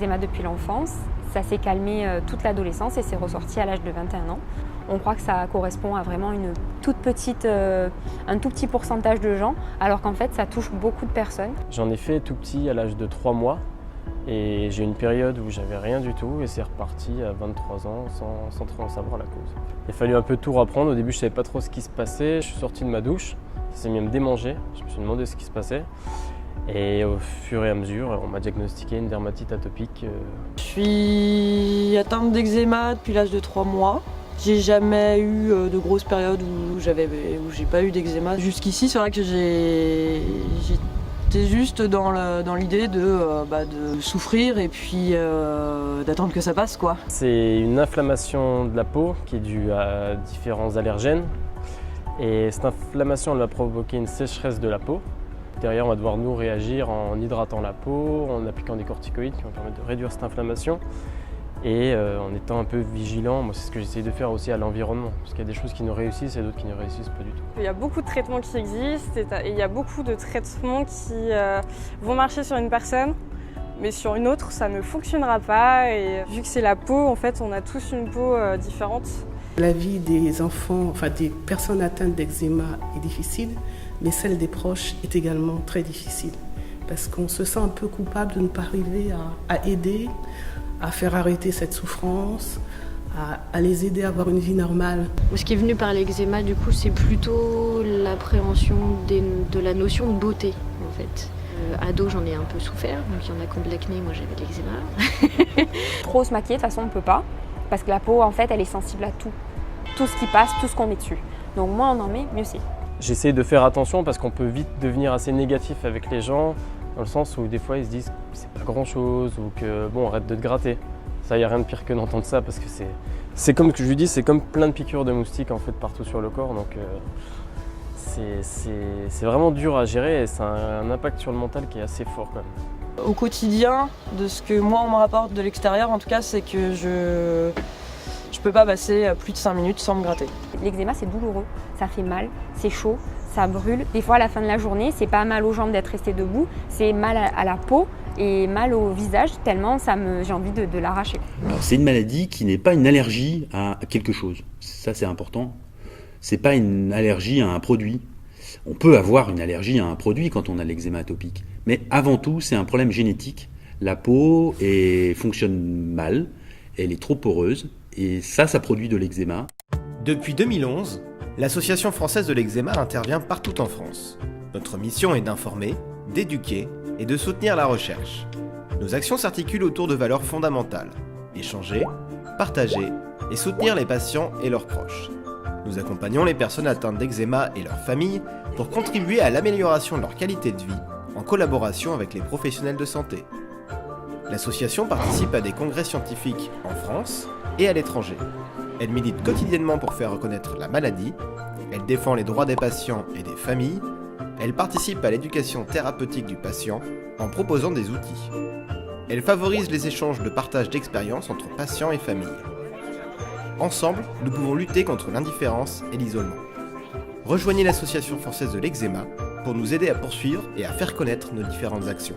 l'eczéma depuis l'enfance. Ça s'est calmé toute l'adolescence et c'est ressorti à l'âge de 21 ans. On croit que ça correspond à vraiment un tout petit pourcentage de gens, alors qu'en fait ça touche beaucoup de personnes. J'en ai fait tout petit à l'âge de 3 mois et j'ai eu une période où j'avais rien du tout et c'est reparti à 23 ans sans trop en savoir la cause. Il a fallu un peu tout reprendre. Au début je savais pas trop ce qui se passait. Je suis sorti de ma douche, ça s'est mis à me démanger. Je me suis demandé ce qui se passait. Et au fur et à mesure, on m'a diagnostiqué une dermatite atopique. Je suis atteinte d'eczéma depuis l'âge de 3 mois. J'ai jamais eu de grosses périodes où j'ai pas eu d'eczéma. Jusqu'ici, c'est vrai que j'étais juste dans l'idée de souffrir et puis d'attendre que ça passe, quoi. C'est une inflammation de la peau qui est due à différents allergènes. Et cette inflammation, elle va provoquer une sécheresse de la peau. Derrière, on va devoir nous réagir en hydratant la peau, en appliquant des corticoïdes qui vont permettre de réduire cette inflammation et en étant un peu vigilant. Moi, c'est ce que j'essaye de faire aussi à l'environnement, parce qu'il y a des choses qui nous réussissent et d'autres qui ne réussissent pas du tout. Il y a beaucoup de traitements qui existent et il y a beaucoup de traitements qui vont marcher sur une personne, mais sur une autre, ça ne fonctionnera pas. Et vu que c'est la peau, en fait, on a tous une peau différente. La vie des enfants, des personnes atteintes d'eczéma est difficile, mais celle des proches est également très difficile. Parce qu'on se sent un peu coupable de ne pas arriver à aider, à faire arrêter cette souffrance, à les aider à avoir une vie normale. Ce qui est venu par l'eczéma, du coup, c'est plutôt l'appréhension de la notion de beauté, en fait. Ado, j'en ai un peu souffert, donc il y en a qui ont de l'acné, moi j'avais de l'eczéma. Trop se maquiller, de toute façon, on ne peut pas, parce que la peau, en fait, elle est sensible à tout. Tout ce qui passe, tout ce qu'on met dessus. Donc moins on en met, mieux c'est. J'essaie de faire attention parce qu'on peut vite devenir assez négatif avec les gens, dans le sens où des fois ils se disent que c'est pas grand chose ou que bon, arrête de te gratter. Ça, il n'y a rien de pire que d'entendre ça parce que c'est comme ce que je lui dis, c'est comme plein de piqûres de moustiques en fait partout sur le corps. Donc c'est vraiment dur à gérer et ça a un impact sur le mental qui est assez fort quand même. Au quotidien, de ce que moi on me rapporte de l'extérieur, en tout cas, c'est que je peux pas passer plus de 5 minutes sans me gratter. L'eczéma, c'est douloureux, ça fait mal, c'est chaud, ça brûle. Des fois, à la fin de la journée, c'est pas mal aux jambes d'être resté debout, c'est mal à la peau et mal au visage, tellement j'ai envie de l'arracher. Alors, c'est une maladie qui n'est pas une allergie à quelque chose. Ça, c'est important. C'est pas une allergie à un produit. On peut avoir une allergie à un produit quand on a l'eczéma atopique. Mais avant tout, c'est un problème génétique. La peau fonctionne mal, elle est trop poreuse. Et ça produit de l'eczéma. Depuis 2011, l'Association française de l'eczéma intervient partout en France. Notre mission est d'informer, d'éduquer et de soutenir la recherche. Nos actions s'articulent autour de valeurs fondamentales. Échanger, partager et soutenir les patients et leurs proches. Nous accompagnons les personnes atteintes d'eczéma et leurs familles pour contribuer à l'amélioration de leur qualité de vie en collaboration avec les professionnels de santé. L'association participe à des congrès scientifiques en France et à l'étranger. Elle milite quotidiennement pour faire reconnaître la maladie, elle défend les droits des patients et des familles, elle participe à l'éducation thérapeutique du patient en proposant des outils. Elle favorise les échanges de partage d'expériences entre patients et familles. Ensemble, nous pouvons lutter contre l'indifférence et l'isolement. Rejoignez l'Association française de l'eczéma pour nous aider à poursuivre et à faire connaître nos différentes actions.